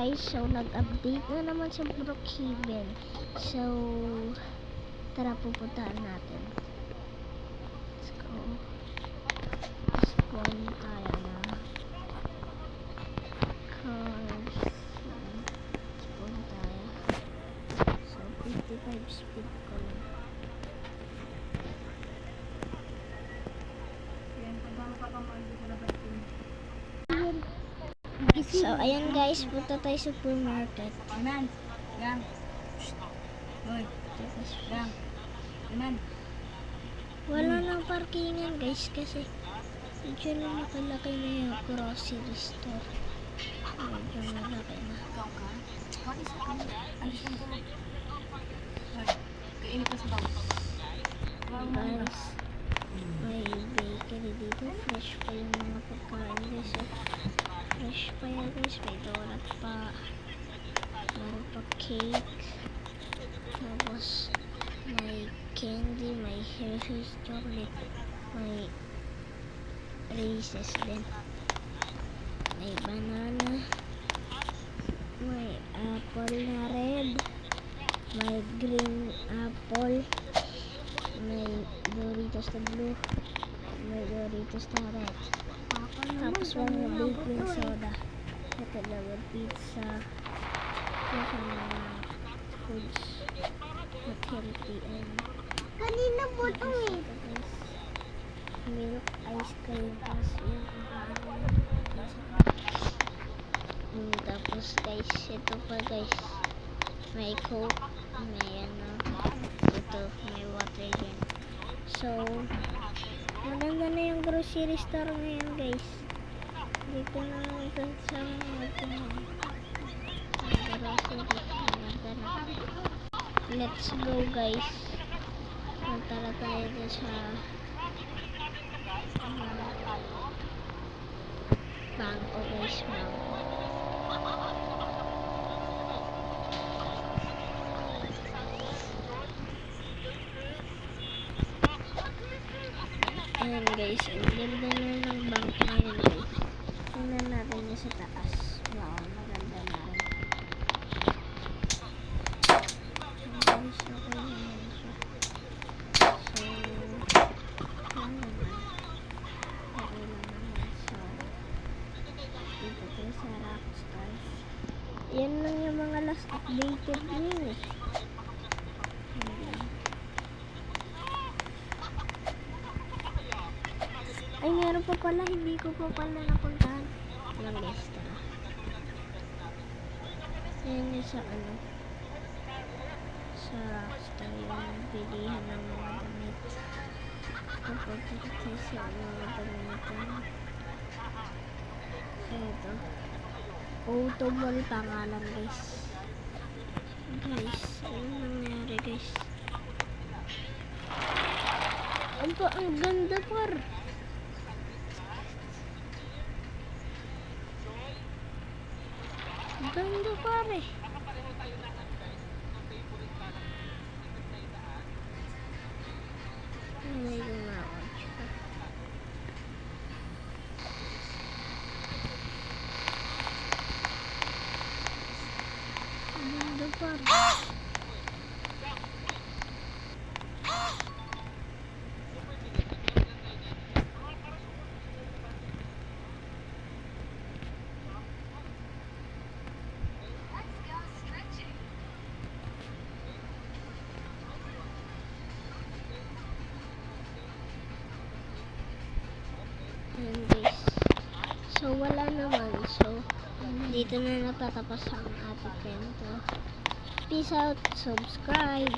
guys, so nag-update na naman sa Brookhaven. So tara, pupuntahan natin. Let's go. Spawn tayo na cars. Spawn tayo. So 55 speed ko lang. So ayan guys, punta tayo sa supermarket. Anan, gang. Hoy, gang. Anan. Wala nang parkingan guys kasi medyo na nakalaki na yung grocery store. Medyo malaki na. Ikaw ka? What is it? Alis ang tulog. Hoy, kainit na sa bawang. Guys, may bakery dito. Fresh pa yung mga pagkain guys. Fresh pa yan guys. May donut pa. Meron pa cake. Tapos may candy. May Hershey's chocolate. May Reese's din. May banana. May apple na red. May green apple. May Doritos na blue. May Doritos na red. Tapos mga baking soda. Ito naman pizza. Ito mga foods. Not healthy and kanina po ito eh. Milk ice cream. Tapos yung tapos guys, ito pa guys. May coke. May ano. Ito, may water dyan. So maganda na yung grocery store ngayon guys. Dito na lang sa mga grocery. Maganda na. Let's go guys. Punta na tayo na sa bangko guys. Ayan guys, ang ganda na ng bangko ngayon guys. Tingnan natin niya sa taas. Wow, maganda na rin. Guys, okay naman siya. So, yan naman. Okay lang naman. So, dito tayo sa Rockstars. Yan lang yung mga last updated news. Ay, meron pa pala, hindi ko pa pala napuntahan. Lang guys, tara. Ayan yung sa ano, sa Rockstar yung pilihan ng mga damit. Kapag sa mga damit. Ito. Automall pangalan guys. Guys, ano nangyari guys? Ang ganda par. Ganda pare. May gumawa siya. Ganda pare. Ayan guys. So wala naman. So dito na natatapos ang ating kwento. Peace out. Subscribe.